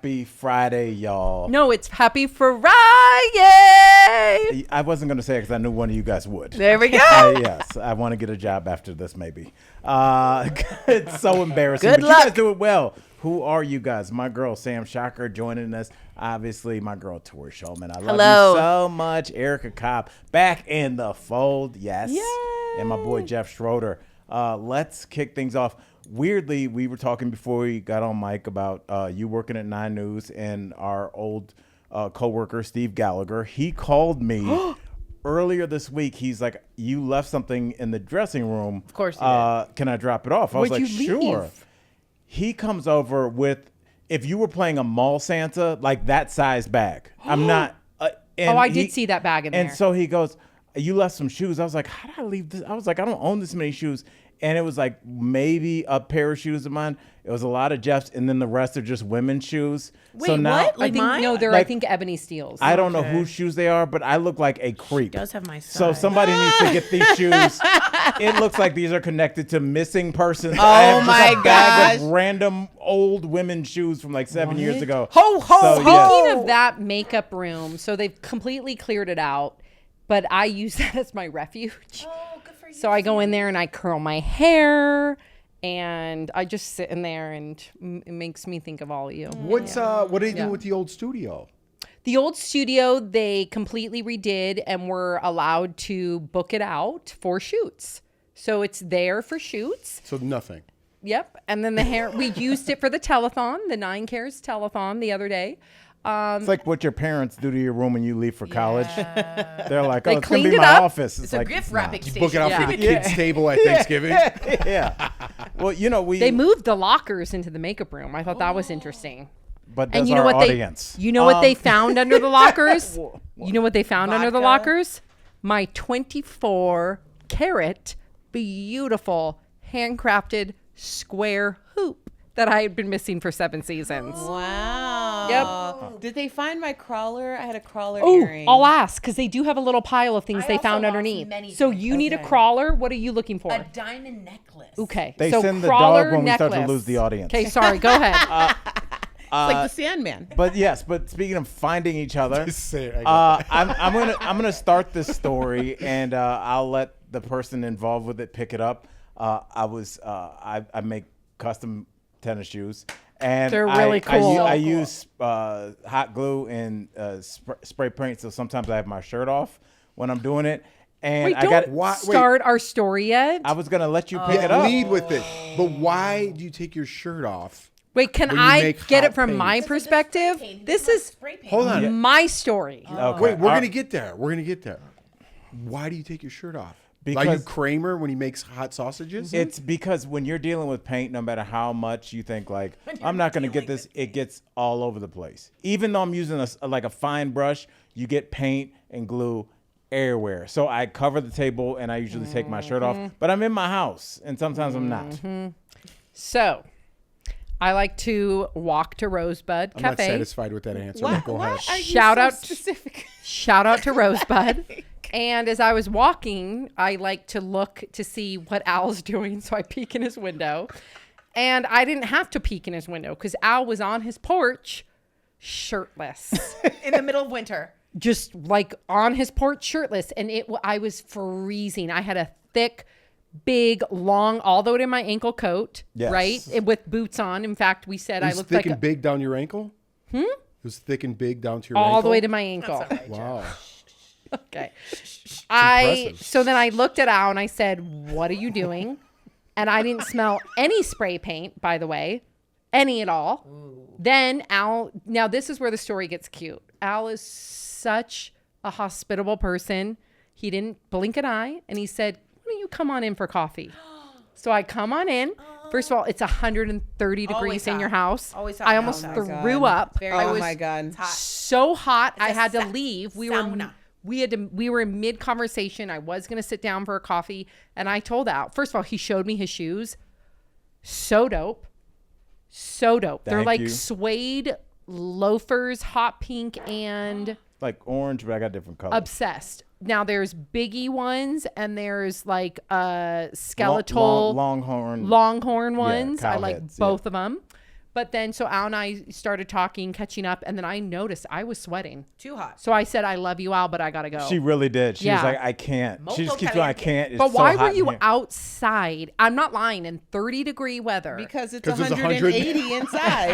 Happy Friday, y'all. No, it's Happy Friday. I wasn't going to say it because I knew one of you guys would. There we go. Yes, I want to get a job after this, maybe. It's so embarrassing. Good but luck. You guys do it well. Who are you guys? My girl, Sam Shocker, joining us. Obviously, my girl, Tori Shulman. I love you so much. Erica Cobb, back in the fold. Yes. Yay. And my boy, Jeff Schroeder. Let's kick things off. Weirdly, we were talking before we got on mic about you working at 9 News and our old co-worker, Steve Gallagher. He called me earlier this week. He's like, you left something in the dressing room. Of course he did. Can I drop it off? I was Where'd like, you sure. leave? He comes over with, if you were playing a mall Santa, like that size bag. I'm not. I did see that bag in there. And so he goes, you left some shoes. I was like, how did I leave this? I was like, I don't own this many shoes. And it was like maybe a pair of shoes of mine. It was a lot of Jeff's, and then the rest are just women's shoes. Wait, so now, what? Like mine? No, they're Like, I think Ebony Steals. I don't know whose shoes they are, but I look like a creep. She does have my size. So somebody needs to get these shoes. It looks like these are connected to missing persons. Oh I have my just a bag gosh. of random old women's shoes from like 7 years ago. Ho, ho, So, ho. yes. Speaking of that makeup room, so they've completely cleared it out, but I use that as my refuge. Oh, good for you. So I go in there and I curl my hair, and I just sit in there, and it makes me think of all of you. What are they Yeah. doing with the old studio? The old studio, they completely redid, and we're allowed to book it out for shoots. So it's there for shoots. So nothing. Yep. And then the hair, we used it for the telethon, the 9 Cares telethon the other day. It's like what your parents do to your room when you leave for college. They're like, They oh, it's going to cleaned be it my up. office. It's like, a gift nah. wrapping station. Book it out Yeah. for the kids' table at Thanksgiving. Yeah. Well, you know, They moved the lockers into the makeup room. I thought that was interesting. but does And you know our what audience. you know what they found under the lockers? What? You know what they found under the Vodka? lockers? My 24 karat beautiful handcrafted square hoop that I had been missing for 7 seasons. Wow. Yep. Did they find my crawler? I had a crawler Oh, earring. I'll ask because they do have a little pile of things I they also found lost underneath. many So things. you need a Okay. crawler. What are you looking for? A diamond necklace. Okay. They so send the crawler dog when we start to necklace. lose the audience. Okay, sorry. Go ahead. It's like the Sandman. But yes, but speaking of finding each other, Just say it. I got I'm gonna start this story, and I'll let the person involved with it pick it up. I make custom tennis shoes, and They're really cool. I use hot glue and spray paint, so sometimes I have my shirt off when I'm doing it. And Wait, I got. don't start our story yet. I was gonna let you pick it Yeah, up. lead with it. But why do you take your shirt off? Wait, can when you I make get hot it from paint. my This perspective? This is Hold on. my story. Okay. Wait, we're gonna get there. We're gonna get there. Why do you take your shirt off? Are you Because- Kramer when he makes hot sausages? It's because when you're dealing with paint, no matter how much you think like I'm not going to get this, it gets all over the place. Even though I'm using a fine brush, you get paint and glue everywhere. So I cover the table and I usually take my shirt off, but I'm in my house and sometimes I'm not. So, I like to walk to Rosebud I'm not Cafe. satisfied with that answer. Why, but go why ahead. are you Shout so out- specific? Shout out to Rosebud. And as I was walking, I like to look to see what Al's doing. So I peek in his window. And I didn't have to peek in his window because Al was on his porch shirtless. In the middle of winter. Just like on his porch shirtless. And I was freezing. I had a thick, big, long, all the way to my ankle coat, Yes. right? With boots on. In fact, we said It I was looked thick like and big down your ankle? It was thick and big down to your ankle? all the way to my ankle. Wow. Okay. impressive. So then I looked at Al and I said, "What are you doing?" And I didn't smell any spray paint, by the way, any at all. Then Al, now this is where the story gets cute. Al is such a hospitable person. He didn't blink an eye and he said, "Why don't you come on in for coffee?" So I come on in. First of all, it's 130 degrees Always in your hot. house. Always hot I in almost my house. threw up. Very I hot. was Oh my God. It's hot. so hot. I a had to sa- leave. We sauna. were in mid conversation. I was going to sit down for a coffee and I told Al, first of all, he showed me his shoes. So dope. So dope. They're Thank like you. suede loafers, hot pink and Like orange, but I got different colors. obsessed. Now there's biggie ones and there's like skeletal Longhorn. longhorn ones. I cow like heads, yeah. both of them. But then, so Al and I started talking, catching up, and then I noticed I was sweating. Too hot. So I said, I love you, Al, but I got to go. She really did. She was Yeah. like, I can't. She just Molto keeps going, I caliente. can't. It's But so why hot were in you here. outside? I'm not lying, in 30-degree weather. Because it's 'Cause it's 180 inside.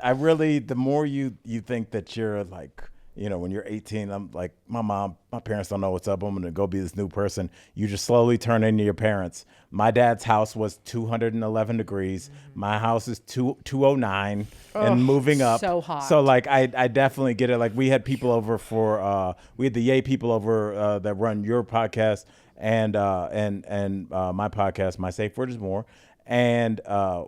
I really, the more you think that you're like, you know, when you're 18, I'm like, my parents don't know what's up. I'm going to go be this new person. You just slowly turn into your parents. My dad's house was 211 degrees. My house is 209 and moving up. so hot. So like, I definitely get it. Like we had people over for, we had the Yay people over that run your podcast and my podcast, My Safe Word Is More. And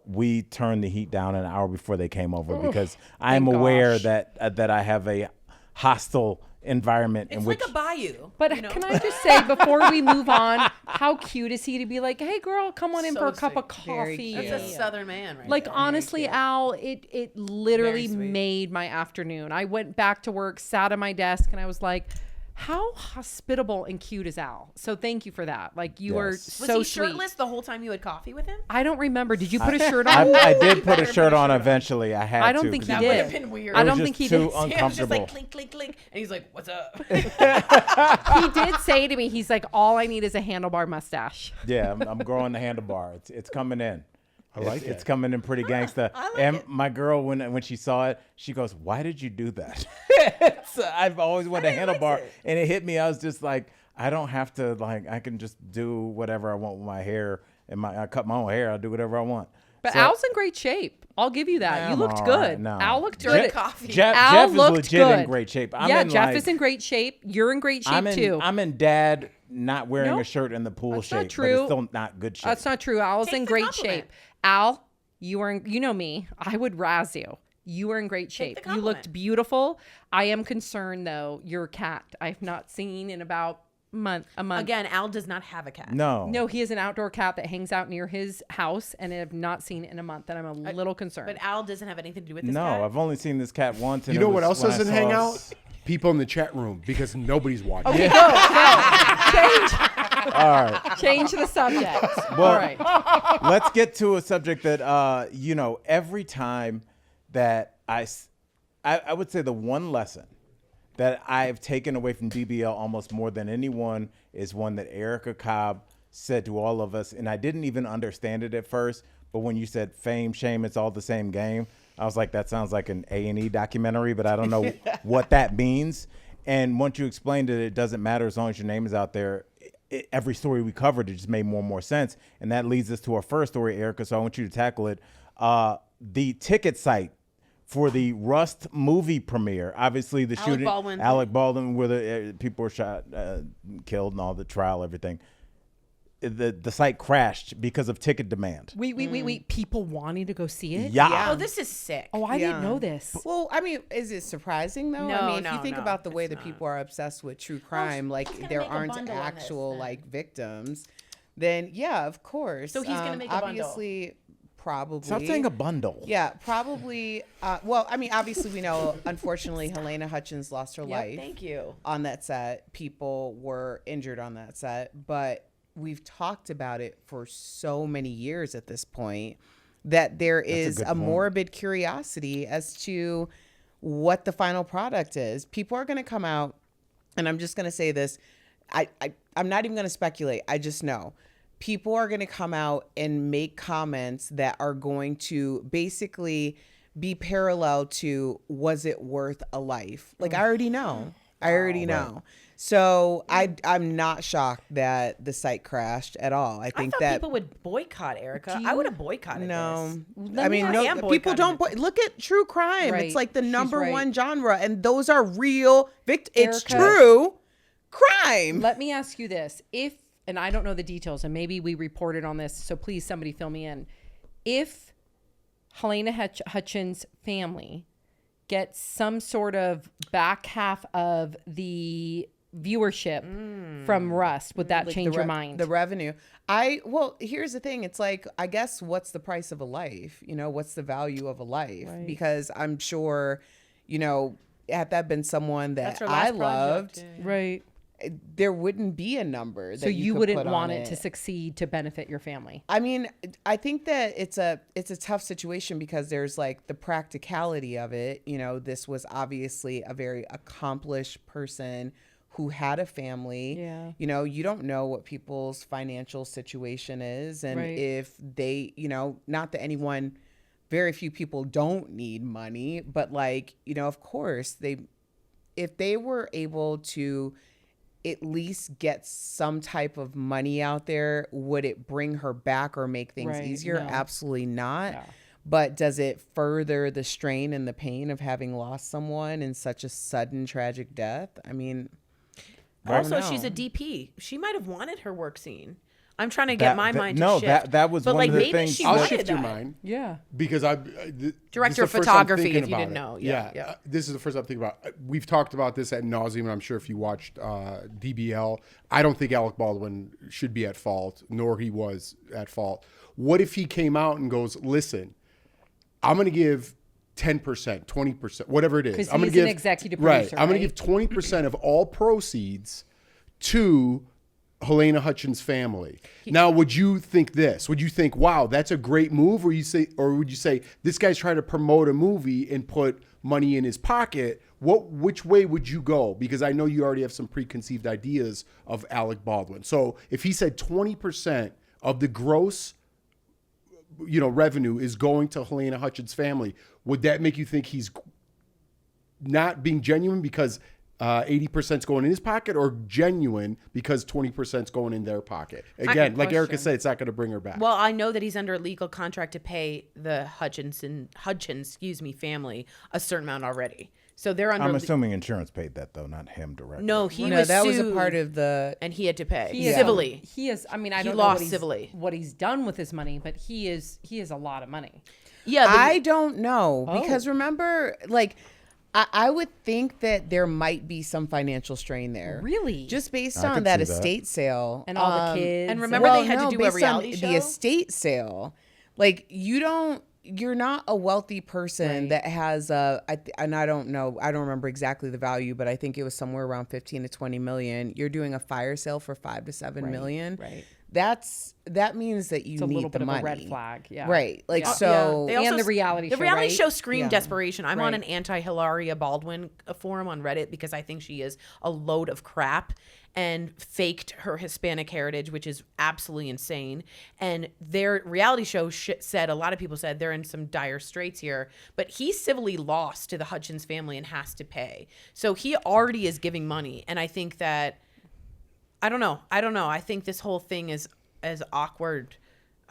we turned the heat down an hour before they came over because I'm aware that I have a hostile environment in It's which like a bayou. But you know? can I just say, before we move on, how cute is he to be like, hey, girl, come on in So for a cup of sweet. Very coffee. cute. That's a Southern man, right? Like, there. honestly, Al, it literally Very sweet. made my afternoon. I went back to work, sat at my desk, and I was like, how hospitable and cute is Al? So thank you for that. Like, you were Yes. Was so he sweet. shirtless the whole time you had coffee with him? I don't remember. Did you put a shirt on? I did put a shirt on eventually. I had to. I don't think he 'cause did. Would have been weird. I It was don't just think he too did. Sam was just uncomfortable. like clink, clink, clink, and he's like, "What's up?" He did say to me, he's like, all I need is a handlebar mustache. Yeah, I'm growing the handlebar. It's coming in. I like It's it. coming in pretty gangsta. I like And it. my girl, when she saw it, she goes, "Why did you do that?" I've always wanted a think he likes handlebar, it. and it hit me. I was just like, I don't have to like. I can just do whatever I want with my hair, and I cut my own hair. I'll do whatever I want. But So- Al's in great shape. I'll give you that. You I'm looked all good. right, no. Al looked During good. coffee. Jeff Al is looked legit in good. great shape. Yeah, Jeff is in great shape. You're in great shape too. I'm in dad not wearing Nope. a shirt in the pool That's shape, not but true. it's still not good shape. That's not true. Al's Take in the great compliment. shape. Al, you are in, you know me. I would razz you. You are in great shape. the You looked compliment. beautiful. I am concerned though, your cat I've not seen in about a month. Again, Al does not have a cat. No. No, he has an outdoor cat that hangs out near his house and I have not seen it in a month and I'm a little concerned. But Al doesn't have anything to do with this No, cat. I've only seen this cat once. And You it know what was else when I doesn't saw hang it. out? People in the chat room because nobody's watching. Change All right. change the subject. Well, All right. Let's get to a subject that, you know, every time that I would say the one lesson that I've taken away from DBL almost more than anyone is one that Erica Cobb said to all of us. And I didn't even understand it at first. But when you said fame, shame, it's all the same game, I was like, that sounds like an A&E documentary, but I don't know what that means. And once you explained it, it doesn't matter as long as your name is out there. Every story we covered, it just made more and more sense. And that leads us to our first story, Erica. So I want you to tackle it. The ticket site for the Rust movie premiere. Obviously, the shooting, Baldwin. Alec Baldwin, where the people were shot, killed, and all the trial, everything. The site crashed because of ticket demand. Wait. People wanting to go see it? Yeah. Oh, this is sick. Oh, I didn't Yeah. know this. Well, I mean, is it surprising though? No, I mean, if no, you think no, about the way it's that not. people are obsessed with true crime, he's like gonna there make a aren't bundle on this actual then. like victims, then yeah, of course. So he's gonna make a bundle. obviously, probably. Stop saying a bundle. Yeah, probably. Well, I mean, obviously, we know, unfortunately, Helena Hutchins lost her life Thank you. on that set. People were injured on that set, but we've talked about it for so many years at this point that there is good a point. morbid curiosity as to what the final product is. People are going to come out, and I'm just going to say this. I'm not even going to speculate. I just know. People are going to come out and make comments that are going to basically be parallel to, was it worth a life? Like, I already know. I already know. So I'm not shocked that the site crashed at all. I I think thought that people would boycott Erica. I would have boycotted no, this. I mean, I no, am people boycotting don't. it. Look at true crime. Right. It's like the She's number right. one genre, and those are real victims. It's Erica- true crime. Let me ask you this. If, and I don't know the details, and maybe we reported on this, so please somebody fill me in. If Helena Hutchins' family gets some sort of back half of the viewership from Rust, would that Like change the your mind? The revenue. Well, here's the thing. It's like, I guess, what's the price of a life? You know, what's the value of a life? Right. Because I'm sure, you know, had that been someone that That's her I last loved, project. right. there wouldn't be a number. So that you could wouldn't put on want it to succeed to benefit your family. I mean, I think that it's a tough situation because there's like the practicality of it. You know, this was obviously a very accomplished person who had a family. Yeah. You know, you don't know what people's financial situation is. And Right. if they, you know, not that anyone, very few people don't need money, but like, you know, of course if they were able to at least get some type of money out there, would it bring her back or make things Right, easier? no. Absolutely not. Yeah. But does it further the strain and the pain of having lost someone in such a sudden tragic death? I mean, I don't Also, she's know. a DP. She might have wanted her work scene. I'm trying to get my mind to no, shift. that was but one like of the maybe things she that- I'll wanted shift your that. mind Yeah. because Director of photography, if you didn't know. Yeah. This is the first I'm thinking about. We've talked about this ad nauseum, and I'm sure if you watched DBL, I don't think Alec Baldwin should be at fault, nor he was at fault. What if he came out and goes, listen, I'm going to give 10%, 20%, whatever it is. 'Cause I'm going he's to an give executive right. producer, I'm going to right? give 20% of all proceeds to Helena Hutchins' family. Now, would you think this? Would you think, wow, that's a great move? Or would you say this guy's trying to promote a movie and put money in his pocket? Which way would you go? Because I know you already have some preconceived ideas of Alec Baldwin. So if he said 20% of the gross, revenue is going to Helena Hutchins' family, would that make you think he's not being genuine because 80% is going in his pocket, or genuine because 20% is going in their pocket? Again, like Erica said, it's not going to bring her back. Well, I know that he's under a legal contract to pay the Hutchins family a certain amount already. So they're under. I'm assuming insurance paid that though, not him directly. No, he No, was that sued, was a part of the. and he had to pay He is- civilly. He is. I mean, I He don't lost know civilly. what he's done with his money, but he is a lot of money. Yeah, I don't know Oh. because remember, like, I would think that there might be some financial strain there. Really? Just based I on could that see that. estate sale. And all the kids. and remember they had to do a based on reality show? The estate sale. Like, you're not a wealthy person that has and I don't know, I don't remember exactly the value, but I think it was somewhere around 15 to 20 million. You're doing a fire sale for 5 to 7 million. Right. That means that you It's a need little the bit money. of a red flag. Yeah. Right. Like, Yeah. so. They also And the reality the show, reality right? show screamed Yeah. desperation. I'm on Right. an anti-Hilaria Baldwin forum on Reddit because I think she is a load of crap and faked her Hispanic heritage, which is absolutely insane. And their reality show said, a lot of people said they're in some dire straits here, but he civilly lost to the Hutchins family and has to pay. So he already is giving money. And I think that, I don't know. I think this whole thing is as awkward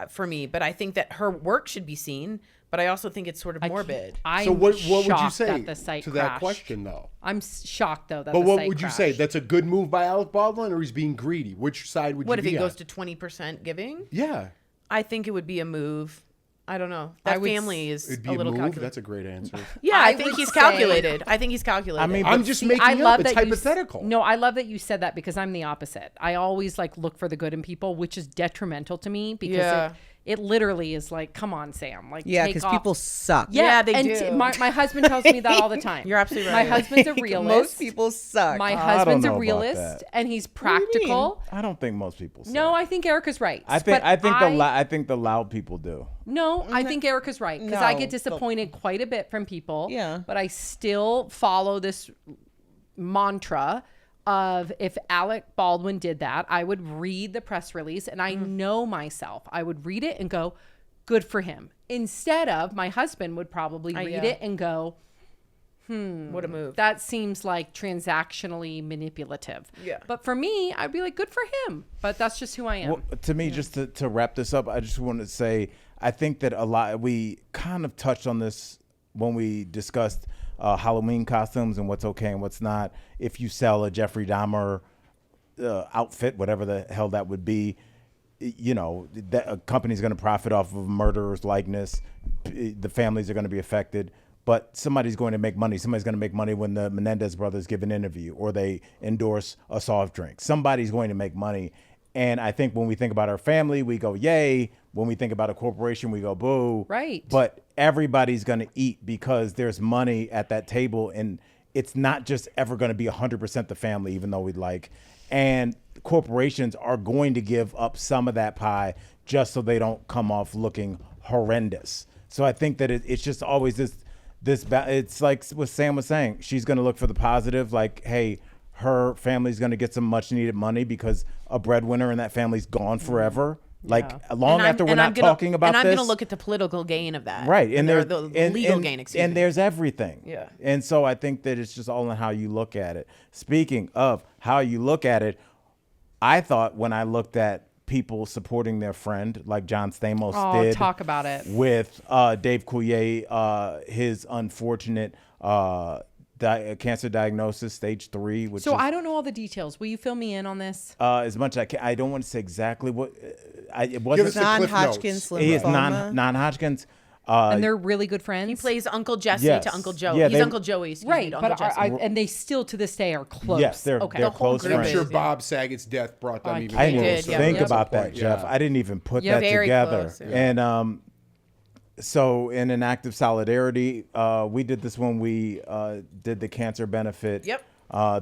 for me, but I think that her work should be seen, but I also think it's sort of morbid. I'm so what would you shocked say that the site to that crashed. question, though? I'm shocked though that But the what site would you crashed. say? That's a good move by Alec Baldwin, or he's being greedy? Which side would What you if be it goes on? to 20% giving? Yeah. I think it would be a move. I don't know. That family is It'd be a a little move. calculated. That's a great answer. Yeah, I I think would he's say- calculated. I think he's calculated. I mean, I'm but just See, making I it love up. It's that hypothetical. No, I love that you said that because I'm the opposite. I always like look for the good in people, which is detrimental to me because Yeah. it literally is like, come on, Sam. Like, Yeah, take because off. people suck. Yeah, they and do. My husband tells me that all the time. You're absolutely My right. husband's a realist. Most people suck. My I don't husband's know a about realist, that. and he's do you mean? practical. I don't think most people say. No, I think Erica's right. I think But I think the loud people do. No, I think Erica's right because I No, get disappointed quite a bit from people. Yeah. But I still follow this mantra of if Alec Baldwin did that, I would read the press release and I know myself. I would read it and go, good for him. Instead of my husband would probably read yeah. it and go, What a move. that seems like transactionally manipulative. Yeah. But for me, I'd be like, good for him. But that's just who I am. Well, to me, just to wrap this up, I just want to say I think that we kind of touched on this when we discussed Halloween costumes and what's okay and what's not. If you sell a Jeffrey Dahmer outfit, whatever the hell that would be, that a company's going to profit off of a murderer's likeness. The families are going to be affected. But somebody's going to make money. Somebody's going to make money when the Menendez brothers give an interview or they endorse a soft drink. Somebody's going to make money. And I think when we think about our family, we go, yay. When we think about a corporation, we go, boo. Right. But everybody's going to eat because there's money at that table. And it's not just ever going to be 100% the family, even though we'd like. And corporations are going to give up some of that pie just so they don't come off looking horrendous. So I think that it's just always this it's like what Sam was saying. She's going to look for the positive, like, hey, her family's going to get some much needed money because a breadwinner in that family's gone forever. Like long after we're not talking about this. And I'm going to look at the political gain of that. Right. And there's the legal gain, excuse me. And there's everything. Yeah. And so I think that it's just all in how you look at it. Speaking of how you look at it, I thought when I looked at people supporting their friend, like John Stamos did. Talk about it. With Dave Coulier, his unfortunate cancer diagnosis, stage 3. Which So is, I don't know all the details. Will you fill me in on this? as much as I can. I don't want to say exactly what. It Give wasn't. us the Cliff Non-Hodgkin's Notes. He is lymphoma. non-Hodgkin's. And they're really good friends. He plays Uncle Jesse Yes. to Uncle Joe. Yeah, He's they- Uncle Joey. Excuse me, right, to Uncle but Jesse. and they still to this day are close. Yes, they're okay. they're The whole close group I'm friends. sure is, Bob Saget's death brought them even I didn't did, even yeah. think Yeah. about that, Point, Jeff. yeah. I didn't even put Yeah, that very together. close, yeah. And so in an act of solidarity, we did this when we did the cancer benefit. Yep.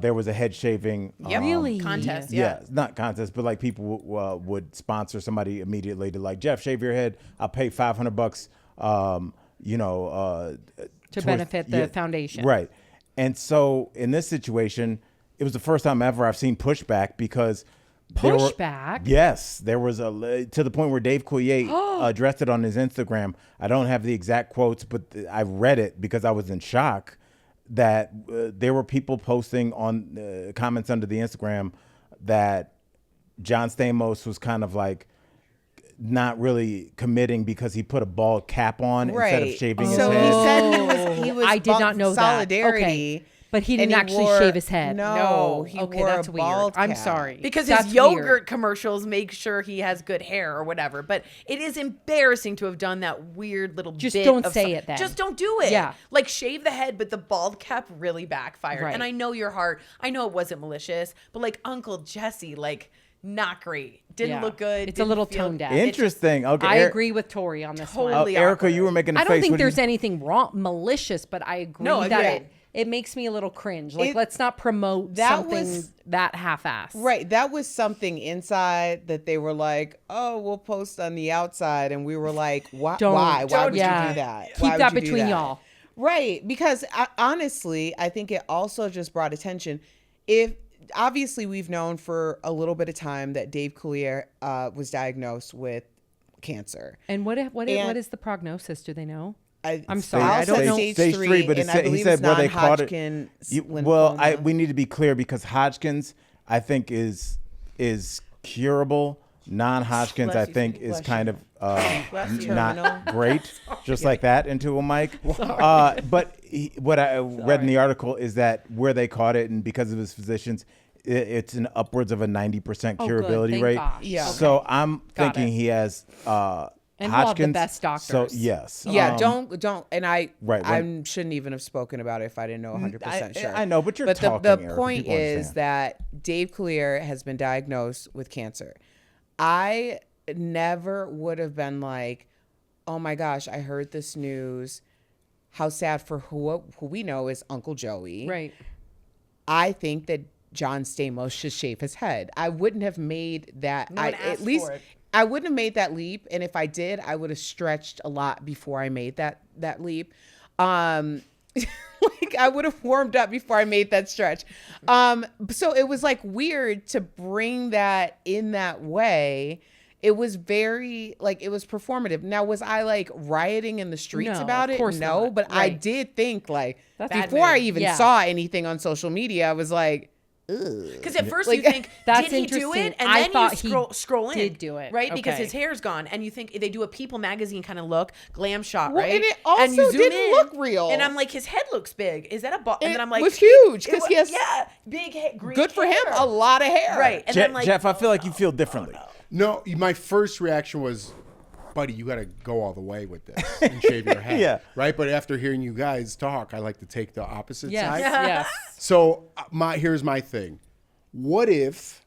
There was a head shaving. Yep. Really? Contest. Yeah, Yeah. not contest, but like people would sponsor somebody immediately to like, Jeff, shave your head. I'll pay $500. To benefit the foundation. Right. And so in this situation, it was the first time ever I've seen pushback because Pushback? Yes, there was to the point where Dave Coulier addressed it on his Instagram. I don't have the exact quotes, but I read it because I was in shock that there were people posting on comments under the Instagram that John Stamos was kind of like not really committing because he put a bald cap on instead of shaving his So head. he said he was I did not know that. solidarity. Okay. But he and didn't actually wore- shave his head. No, he okay, wore that's a weird. bald I'm cap. sorry. Because That's his yogurt weird. commercials make sure he has good hair or whatever. But it is embarrassing to have done that weird little Just bit don't of say it then. Just don't do it. Yeah. Like shave the head, but the bald cap really backfired. Right. And I know your heart. I know it wasn't malicious, but like Uncle Jesse, like not great. Didn't Yeah. look good. It's a didn't little feel- tone deaf. Interesting. Okay, I agree with Tori on this one. Totally. Erica, awkward. you were making a I face. don't think What do there's you- anything wrong, malicious, but I agree No, that yeah. it makes me a little cringe. Like, It- let's not promote that something was- that half-ass. Right. That was something inside that they were like, oh, we'll post on the outside. And we were like, why? Don't- Why don't would do you that. do that? Keep Why would that you do between that? y'all. Right. Because honestly, I think it also just brought attention. If obviously we've known for a little bit of time that Dave Coulier was diagnosed with cancer. And what And- is the prognosis? Do they know? I'm I'm sorry, I don't know. Stage three, but and it I said, he believe said it's where they caught it. non-Hodgkin's Well, lymphoma. we need to be clear because Hodgkin's, I think, is curable. Non-Hodgkin's, I Bless you, think, Steve. is Bless kind of Bless you. not Terminal. great. Just like that into a mic. But what I read in the article is that where they caught it, and because of his physicians, it's an upwards of a 90% Oh, good. curability Thank rate. gosh. Yeah. So I'm Got thinking it. he has And we'll have the Hodgkin's. best So doctors. yes. Yeah, don't. And I, Right, I shouldn't even have spoken about it if I didn't know 100% sure. I know, but you're But talking, the Erica. point People is understand. that Dave Coulier has been diagnosed with cancer. I never would have been like, oh my gosh, I heard this news. How sad for who we know is Uncle Joey. Right. I think that John Stamos should shave his head. I wouldn't have made that. No one at asked least for it. I wouldn't have made that leap, and if I did, I would have stretched a lot before I made that leap. Like I would have warmed up before I made that stretch. So it was like weird to bring that in that way. It was very like it was performative. Now, was I like rioting in the streets No, about of it? course No, not. but I Right. did think like That's before I move. even Yeah. saw anything on social media, I was like, Because at first Like, you think, that's did he do interesting. it? And I then thought you he scroll in. did do it. Right? Because Okay. his hair's gone. And you think they do a People magazine kind of look, glam shot, Well, right? and it also you zoom didn't look real. And I'm like, his head looks big. Is that a ball? And It then I'm like, was huge, it 'cause wa- he has- yeah, big green good for him, hair. a lot of hair. Right. And then like, Jeff, I feel like you feel differently. No, my first reaction was, buddy, you got to go all the way with this and shave your head. Yeah. Right. But after hearing you guys talk, I like to take the opposite Yes. side. Yes. So here's my thing. What if?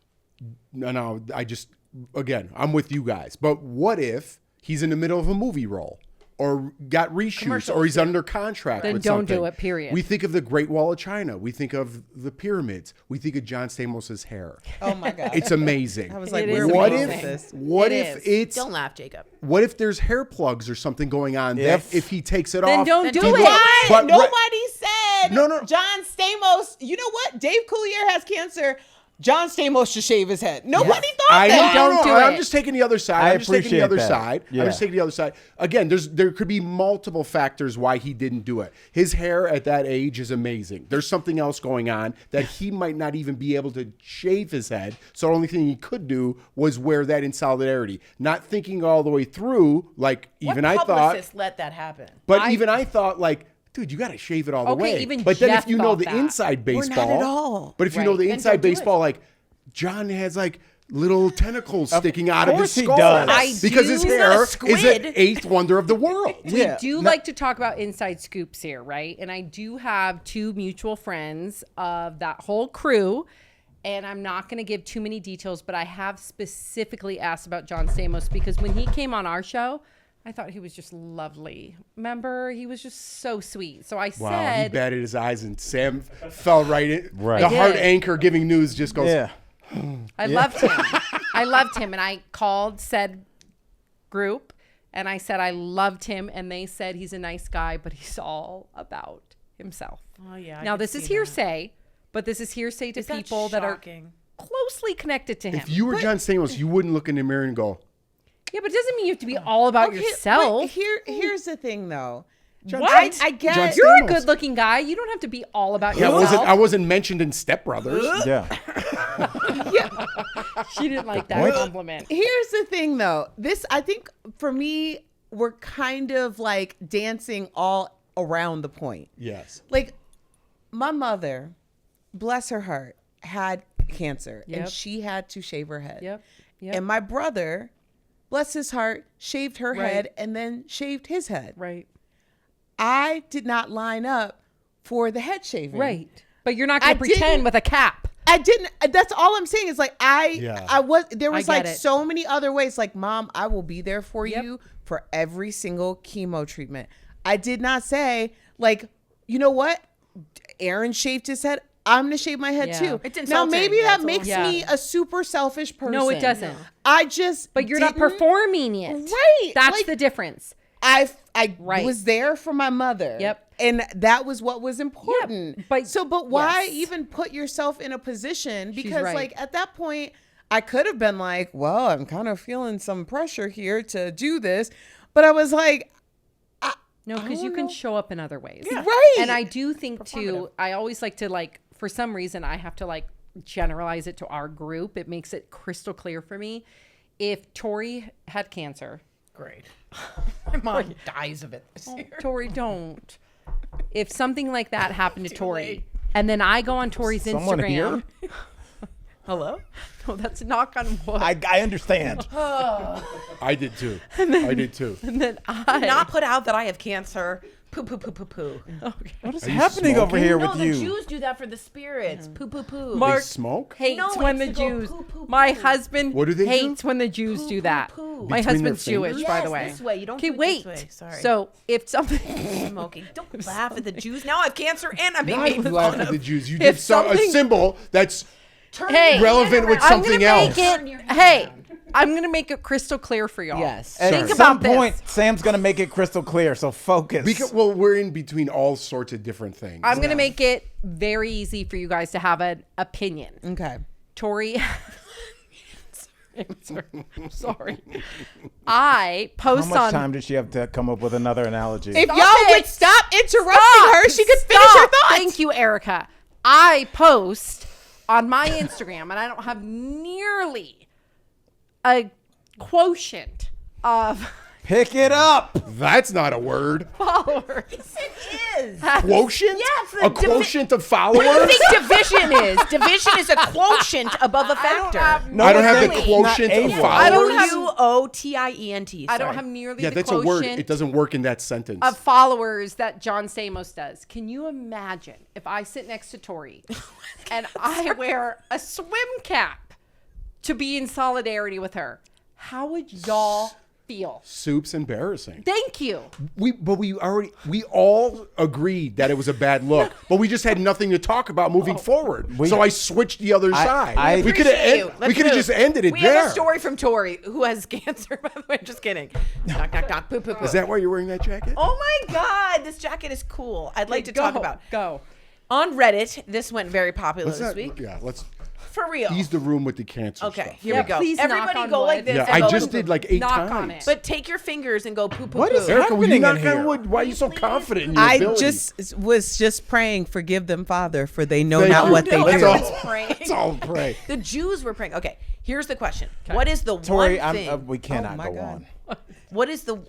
Again, I'm with you guys. But what if he's in the middle of a movie role, or got reshoots Commercials, or he's under contract Then with don't do something. it, period. We think of the Great Wall of China. We think of the pyramids. We think of John Stamos' hair. Oh my God. It's amazing. I was like, It where is are we what going amazing. with if this? what It if is. it's Don't laugh, Jacob. what if there's hair plugs or something going on that If- if he takes it Then off? don't do do it. it. Why? But- Nobody said No. John Stamos. You know what? Dave Coulier has cancer. John Stamos should shave his head. Nobody thought I that. don't do I'm it. just taking the other side. I I'm just taking the appreciate other that. side. Yeah. I'm just taking the other side. Again, there could be multiple factors why he didn't do it. His hair at that age is amazing. There's something else going on that he might not even be able to shave his head. So the only thing he could do was wear that in solidarity, not thinking all the way through. Like even I What thought, publicist let that happen? but even I thought like. Dude, you got to shave it all the Okay, way. even But then Jeff if you know thought the that. inside We're baseball, not at all. but if you know Right. the Then inside don't do it. baseball, like John has like little tentacles sticking out of his course he skull does. I because his do- He's not a hair is squid. an eighth wonder of the world. We do like to talk about inside scoops here, right? And I do have two mutual friends of that whole crew. And I'm not going to give too many details, but I have specifically asked about John Stamos because when he came on our show, I thought he was just lovely. Remember? He was just so sweet. So I Wow, he said, batted his eyes and Sam fell right in. Right. The I hard did. anchor giving news just goes, Yeah. I loved him. I loved him. And I called said group and I said, I loved him. And they said, he's a nice guy, but he's all about himself. Oh yeah. I Now, could this is see that. hearsay, but this is hearsay to Is that people that are shocking? closely connected to him. if you were John Stamos, you wouldn't look in the mirror and go, Yeah, but it doesn't mean you have to be all about Okay, yourself. wait, here's the thing, though. What? I get. John You're a Stamos. good-looking guy. You don't have to be all about yeah, yourself. I wasn't mentioned in Step Brothers. Yeah. She didn't like that compliment. Here's the thing, though. I think for me, we're kind of like dancing all around the point. Yes. Like, my mother, bless her heart, had cancer Yep. and she had to shave her head. Yep. And my brother, bless his heart, shaved her Right. head and then shaved his head. Right. I did not line up for the head shaving. Right. But you're not going I to pretend didn't- with a cap. I didn't. That's all I'm saying is like Yeah. there was I like get it. so many other ways. Like, Mom, I will be there for Yep. you for every single chemo treatment. I did not say like, you know what? Aaron shaved his head. I'm gonna shave my head Yeah. too. It's Now insulting. maybe Yeah, that it's a makes little- me a super selfish person. No, it doesn't. I just. But you're not didn't- performing it. Right, That's like- the difference. I Right. was there for my mother. Yep. And that was what was important. but- but why yes. even put yourself in a position? She's Because right. like at that point, I could have been like, well, I'm kind of feeling some pressure here to do this. But I was like, No, because you don't can know. show up in other ways. Right. And I do think too, I always like to like, for some reason, I have to like generalize it to our group. It makes it crystal clear for me. If Tori had cancer, Great. My mom dies of it this year. Tori, don't. If something like that happened to Tori, late. and then I go on Tori's Someone Instagram. here? Hello? No, that's knock on wood. I understand. I did too. I did too. and then I Not put out that I have cancer. Poo poo poo poo poo. What is you happening over smoking? here No, with the you? Jews do that for the spirits. Poo poo poo. Mark They smoke? hates No, when the it's to go Jews. poo, poo, My poo. husband What do they do? hates when the Jews Poo, do poo, that. poo. My Between their husband's Jewish, fingers? by Yes, the way. this way. You don't Okay, do it wait. this way. Sorry. So if something, Smoking. Don't laugh at the Jews. Now I have cancer and I'm being Not made fun laugh at of. the Jews. You If did a something- symbol that's hey, relevant with I'm something gonna else. make it. Hey, I'm gonna make it crystal clear for y'all. yes. At Think some about this. point, Sam's gonna make it crystal clear. So focus. well, we're in between all sorts of different things. I'm gonna make it very easy for you guys to have an opinion. Okay. Tori. Sorry. I How post much on. Um, time did she have to come up with another analogy? If Stop y'all it. would stop interrupting her, she could finish her Stop. thoughts. Thank you, Erica. I post on my Instagram, and I don't have nearly a quotient of Pick it up. That's not a word. followers. It is. Quotient? Yes, a quotient of followers? What do you think division is? Division is a quotient above a factor. No, I don't have the it's not quotient a of word. I don't have- Quotient. I don't have nearly Yeah, the that's a word. quotient It doesn't work in that sentence. of followers that John Stamos does. Can you imagine if I sit next to Tori and I wear a swim cap to be in solidarity with her? How would y'all feel. Soup's embarrassing. Thank you. We all agreed that it was a bad look, but we just had nothing to talk about moving forward. So I switched the other side. We could have just ended it we there. have a story from Tori, who has cancer, by the way. Just kidding. Knock, knock, knock. Poo, poo, poo. Is that why you're wearing that jacket? Oh my God, this jacket is cool. I'd like to talk about. Go. On Reddit, this went very popular this week. Yeah, let's For real. ease the room with the cancer Okay, stuff. here Yeah, we go. please knock Everybody on go wood. like this. Yeah, and I go just poo, did poo. like 8 Knock on times. it. But take your fingers and go poo poo What poo. is Erica, will you happening in knock here? on wood? Why are you so confident in your I ability? was just praying, forgive them, Father, for they know Thank not you. what they No, do. everyone's praying. Let's all pray. The Jews were praying. Okay, here's the question. What is the Tori, one thing? we cannot my go God. on. What is the...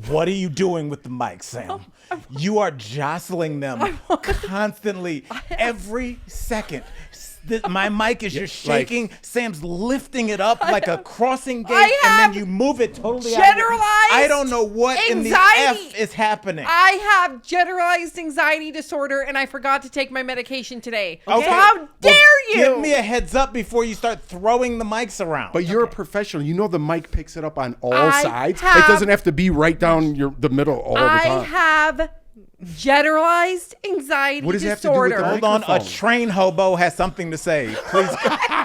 What are you doing with the mic, Sam? You are jostling them constantly, every second. My mic is just shaking. Sam's lifting it up like a crossing gate, and have then you move it totally. generalized I don't know what in the anxiety. F is happening. I have generalized anxiety disorder, and I forgot to take my medication today. Okay. So how Well, dare you? Give me a heads up before you start throwing the mics around. But you're a professional. You know the mic picks it up on all I sides. have- It doesn't have to be right down the middle all the I time. have generalized anxiety What does it have to do with disorder. the Hold on, a microphone. train hobo has something to say. Please.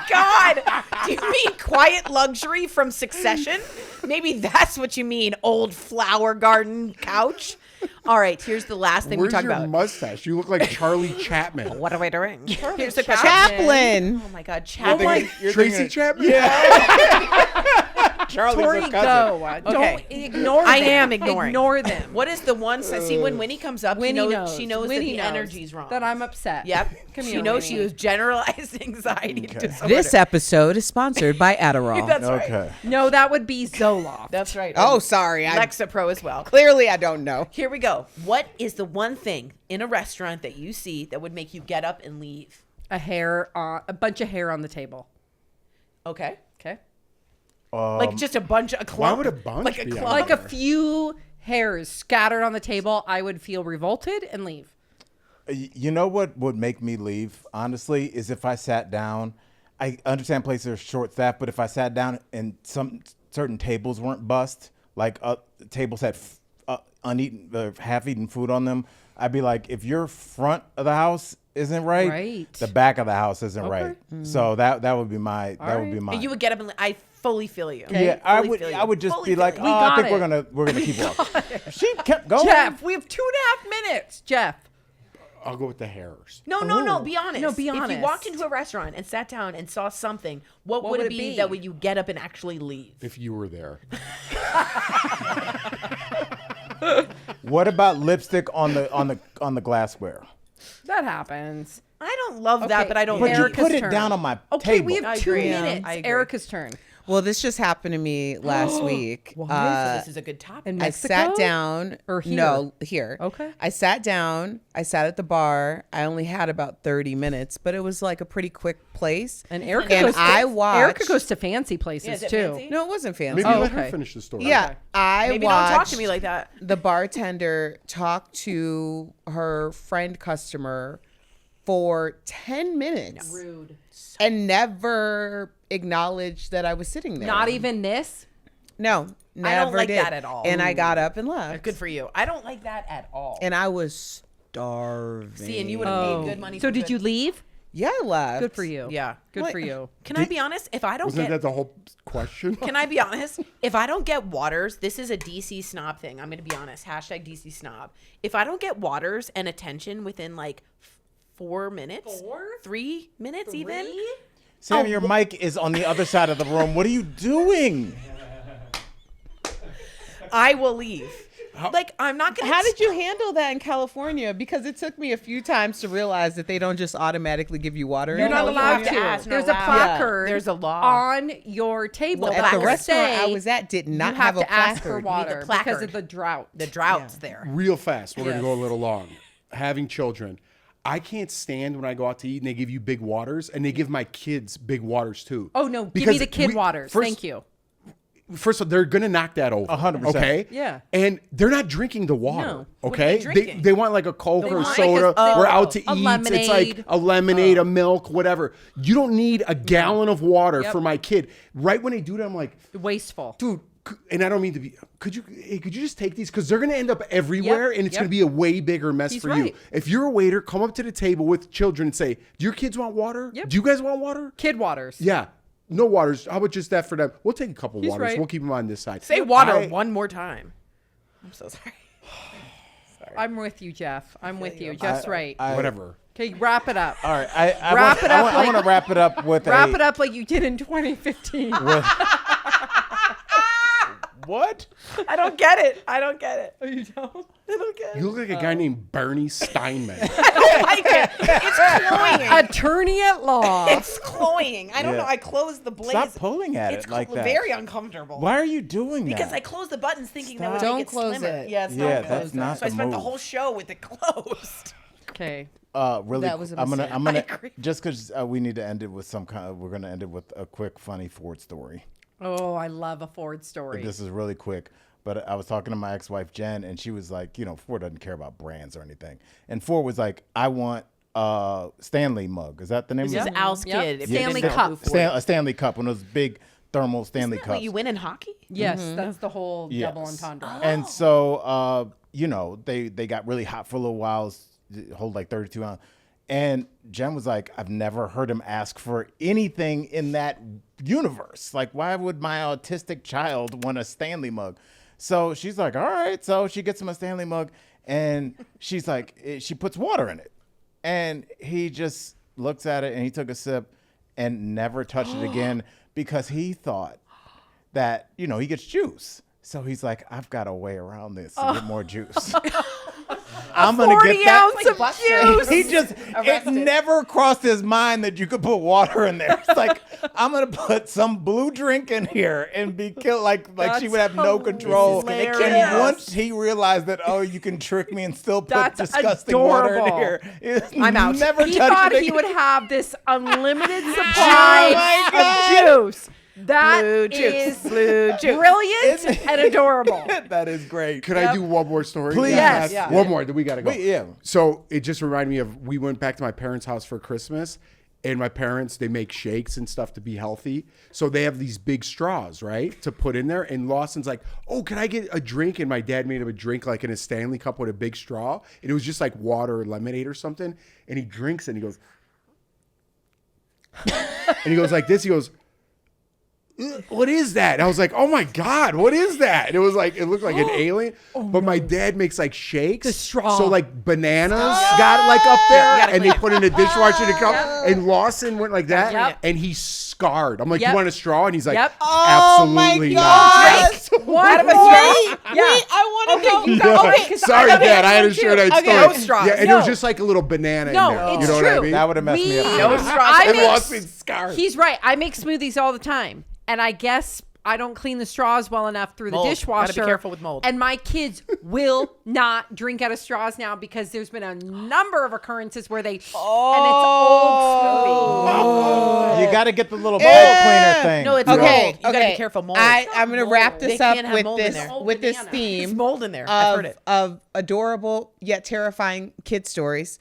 God, do you mean quiet luxury from Succession? Maybe that's what you mean, old flower garden couch. All right, here's the last thing Where's we talk your about. mustache? You look like Charlie Chapman. What are we doing? Here's the question. Chaplain. Oh my God, Chaplain. Tracy Chapman? Charlie's Tori, a cousin. go. Okay. Don't ignore them. I am ignoring. Ignore them. What is the one? See, when Winnie comes up, Winnie knows. she knows Winnie that the knows energy's wrong. that I'm upset. Yep. Come She here, knows she Winnie. was generalized anxiety disorder. This episode is sponsored by Adderall. That's right. Okay. No, that would be Zoloft. That's right. Oh, sorry. Lexapro as well. Clearly, I don't know. Here we go. What is the one thing in a restaurant that you see that would make you get up and leave? A bunch of hair on the table. Okay. Okay. Like just a bunch of Why would a bunch Like a be on clump? Like a few hairs scattered on the table, I would feel revolted and leave. You know what would make me leave, honestly, is if I sat down. I understand places are short staffed, but if I sat down and some certain tables weren't bussed, like tables had uneaten, half-eaten food on them, I'd be like, if your front of the house isn't right, the back of the house isn't right. So that would be my would be mine. And you would get up and I fully feel you. Yeah, I Fully would. feel you. I would just Fully be feel like, you. oh, I got think it. we're gonna keep walking. She kept going. Jeff, we have 2.5 minutes. Jeff. I'll go with the hairs. No, be honest. No, be If you honest. walked into a restaurant and sat down and saw something, what would it be that would you get up and actually leave? If you were there. What about lipstick on the glassware? That happens. I don't love that, but I don't. But you Erica's put it turn. down on my Okay, table. we have I 2 agree. minutes. I agree. Erica's turn. Well, this just happened to me last week. So this is a good topic. In I Mexico? sat down. Or here? No, here. Okay. I sat down. I sat at the bar. I only had about 30 minutes, but it was like a pretty quick place. And Erica And goes to, I watched. Erica goes to fancy places is it too. fancy? No, it wasn't fancy. Maybe Oh, let her okay. finish the story. Yeah, I Maybe watched. don't talk to me like that. The bartender talked to her friend customer for 10 minutes Rude. and never acknowledged that I was sitting there. Not even this. No, never I don't like did. that at all. And I got up and left. Good for you. I don't like that at all. And I was starving. See, and you would have paid good money. So for did good- you leave? Yeah, I left. Good for you. Yeah. Good What? for you. Can I be honest? If I don't Wasn't get, that the whole question? can I be honest? If I don't get waters, this is a DC snob thing. I'm gonna be honest. Hashtag DC snob. If I don't get waters and attention within like 4 minutes, 3 minutes even. Sam, your mic is on the other side of the room. What are you doing? I will leave. Like I'm not gonna. How did you handle that in California? Because it took me a few times to realize that they don't just automatically give you water. You're in not you allowed have to to. ask, you're There's a not allowed. placard. There's a law. on your table. Well, that at the will restaurant I say was at did not you have have a to ask for placard. You need the water because placard. of the drought. The drought's there. Real fast. We're going Yes. to go a little long. Having children. I can't stand when I go out to eat and they give you big waters, and they give my kids big waters too. Oh no, give Because me the kid waters. first- Thank you. first of all, they're gonna knock that over. 100%. Okay. Yeah. And they're not drinking the water. No. What are Okay. they drinking? They want like a Coke or a want soda. like a- We're out to a eat. lemonade. It's like a lemonade, a milk, whatever. You don't need a gallon of water Yep. for my kid. Right when they do that, I'm like, Wasteful. dude. And I don't mean to be. Could you just take these? Because they're gonna end up everywhere, and it's gonna be a way bigger mess He's for you. right. If you're a waiter, come up to the table with children and say, "Do your kids want water? Yep. Do you guys want water?" Kid waters. Yeah. No waters. How about just that for them? We'll take a couple He's waters. right. We'll keep them on this side. Say water one more time. I'm so sorry. I'm with you, Jeff. I'm with you. Just right. Whatever. Okay, wrap it up. All right, I Wrap want, it I up want, like- I want to wrap it up with Wrap it up like you did in 2015. What? I don't get it. I don't get it. Oh, you don't? I don't get it. You look like a guy named Bernie Steinman. I don't like it. It's cloying. Attorney at law. It's cloying. I don't Yeah. know. I closed the blaze. Stop pulling at It's it like that. very uncomfortable. Why are you doing that? Because I closed the buttons thinking that would Don't make it close slimmer. it. Yeah, it's Yeah, not good. that's not So I the spent the move. whole show with it closed. Okay. Really, That was a I'm gonna, mistake. I'm gonna, I agree. just because we need to end it with some kind of, we're gonna end it with a quick, funny Ford story. Oh, I love a Ford story. This is really quick, but I was talking to my ex-wife Jen, and she was like, Ford doesn't care about brands or anything, and Ford was like, I want Stanley mug. Is that the name This of is it? Al's Yep. kid. If Yeah, you Stanley didn't know Cup. who Ford is. A Stanley Cup, one of those big thermal Stanley Isn't that what cups. you win in hockey? Yes, that's the whole double Yes. entendre. And so, they got really hot for a little while, hold like 32 ounces. And Jen was like, I've never heard him ask for anything in that universe. Like, why would my autistic child want a Stanley mug? So she's like, all right. So she gets him a Stanley mug, and she's like, she puts water in it. And he just looks at it, and he took a sip and never touched it again because he thought that, he gets juice. So he's like, I've got a way around this to get more juice. I'm gonna 40 get that. ounce of juice. He just, it never crossed his mind that you could put water in there. It's like, I'm gonna put some blue drink in here and be killed like she would have no control. hilarious. And once he realized that, you can trick me and still put That's disgusting water in adorable. here. I'm out. Never He touched thought it he again. would have this unlimited supply of juice. That Blue juice. is Blue juice. brilliant and adorable. That is great. Could I do one more story? Please. Yes. Yeah. One more. Then we gotta go. Yeah. So it just reminded me of we went back to my parents' house for Christmas, and my parents, they make shakes and stuff to be healthy. So they have these big straws, right, to put in there. And Lawson's like, "Oh, can I get a drink?" And my dad made him a drink like in a Stanley cup with a big straw, and it was just like water or lemonade or something. And he drinks it and he goes, and he goes like this. He goes, what is that? And I was like, oh my God, what is that? And it was like, it looked like an alien. But my dad makes like shakes. The straw. So like bananas got like up there, gotta and they clean put in a dishwasher to come. And Lawson went like that, Yep. and he's scarred. I'm like, Yep. you want a straw? And he's like, Yep. absolutely not. What? Out of a straw? I want to know. You got, okay, 'cause Sorry, I gotta Dad. I had know to share too. that Okay, story. no straws. Yeah, and No. it was just like a little banana No, in there. it's You know true. what I mean? That would have messed me up. No too. straws. I And make- Lawson's scarred. He's right. I make smoothies all the time, and I guess I don't clean the straws well enough through Mold. the dishwasher. Gotta be careful with mold. And my kids will not drink out of straws now because there's been a number of occurrences where they and it's old smoothie. You got to get the little bowl cleaner thing. No, it's Okay, mold. You gotta okay. be careful mold. I'm gonna wrap They this up can't have with mold in this there. with this Banana. theme. There's mold in there. I've heard it. Of adorable yet terrifying kid stories.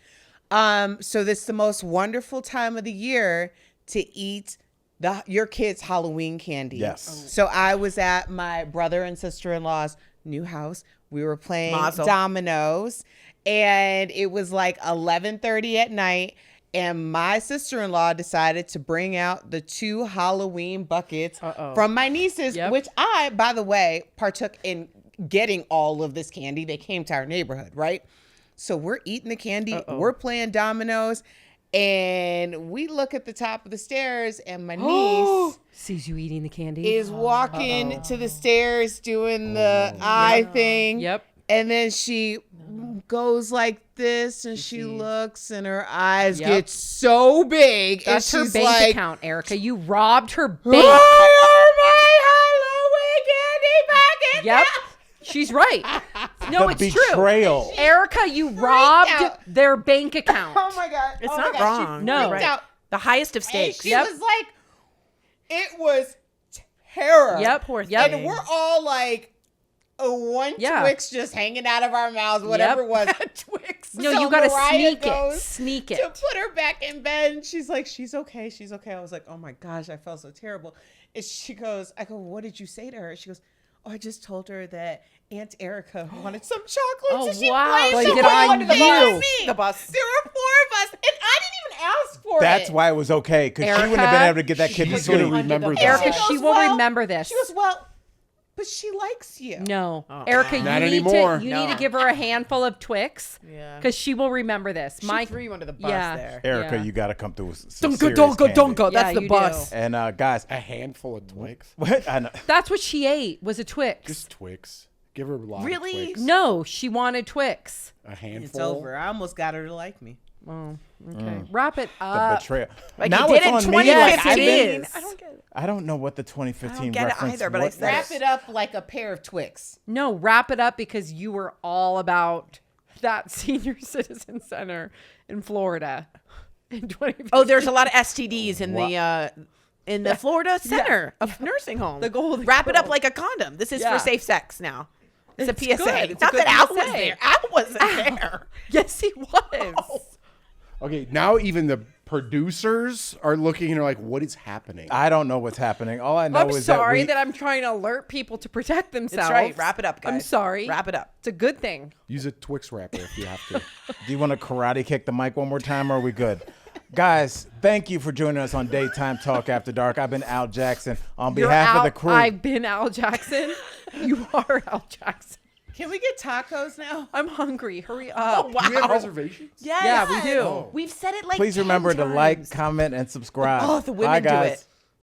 So this is the most wonderful time of the year to eat your kids' Halloween candy. Yes. So I was at my brother and sister-in-law's new house. We were playing Mazel. dominoes, and it was like 11:30 at night. And my sister-in-law decided to bring out the 2 Halloween buckets from my nieces, Yep. which I, by the way, partook in getting all of this candy. They came to our neighborhood, right? So we're eating the candy. We're playing dominoes. And we look at the top of the stairs, and my niece Sees you eating the candy. is walking to the stairs doing the eye thing. Yep. And then she goes like this, and she looks, and her eyes Yep. get so big. That's and her she's bank like, account, Erica. You robbed her bank. "Why are my Halloween candy Yep. back?" She's right. No, The it's true. betrayal. Erica, you robbed out. their bank account. Oh my God. It's Oh not my God. wrong. She No. freaked out. The highest of And stakes. she was like, it was terror. Yep. Poor Yep. thing. And we're all like, one Yeah. Twix just hanging out of our mouths, whatever it was. Twix. No, So you gotta Mariah sneak it. goes Sneak it. to put her back in bed. And she's like, she's okay. She's okay. I was like, oh my gosh, I felt so terrible. And she goes, I go, what did you say to her? She goes, oh, I just told her that Aunt Erica wanted some chocolates. Oh, and she wow. blamed Like the it whole on thing you. me. The bus. There were 4 of us, and I didn't even ask for it. That's why it was okay, because she wouldn't have been able to get that kid to She's going to sleep. remember Erica, that. she goes, will well- remember this. She goes, well, but she likes you. No, Erica, you Not need anymore. to you No. need to give her a handful of Twix. Yeah. Because she will remember this. She threw you under the bus Yeah. there. Erica, Yeah. you got to come through with some Dunka, serious dunka, candy. dunka. That's Yeah, the you bus. do. And guys, A handful of Twix. what? I know. That's what she ate. Was a Twix. Just Twix. Give her a lot Really? of Twix. No, she wanted Twix. A handful. It's over. I almost got her to like me. Oh, okay. Wrap it The up. betrayal. Like now you did it's in on me. Like, I've 2015. been- I don't get it. I don't know what the 2015 get it reference either, but I was. said Wrap it up like a pair of Twix. No, wrap it up because you were all about that senior citizen center in Florida in 2015. Oh, there's a lot of STDs in the Florida Center of Nursing Home. The Golden Wrap it up Girl. like a condom. This is Yeah. for safe sex now. It's a PSA. good. It's a Not good that Al was PSA. there. Al wasn't there. Yes, he was. Okay, now even the producers are looking and are like, what is happening? I don't know what's happening. All I know I'm is sorry that that I'm trying to alert people to protect themselves. That's right. Wrap it up, guys. I'm sorry. Wrap it up. It's a good thing. Use a Twix wrapper if you have to. do you want to karate kick the mic one more time, or are we good? Guys, thank you for joining us on Daytime Talk After Dark. I've been Al Jackson. On You're behalf of Al- the crew, I've been Al Jackson. You are Al Jackson. Can we get tacos now? I'm hungry. Hurry up. Wow. Do you have reservations? Yes. Yeah, we do. We've said it like please 10 remember to like, times. comment, and subscribe. Oh, the women Bye, do guys. it.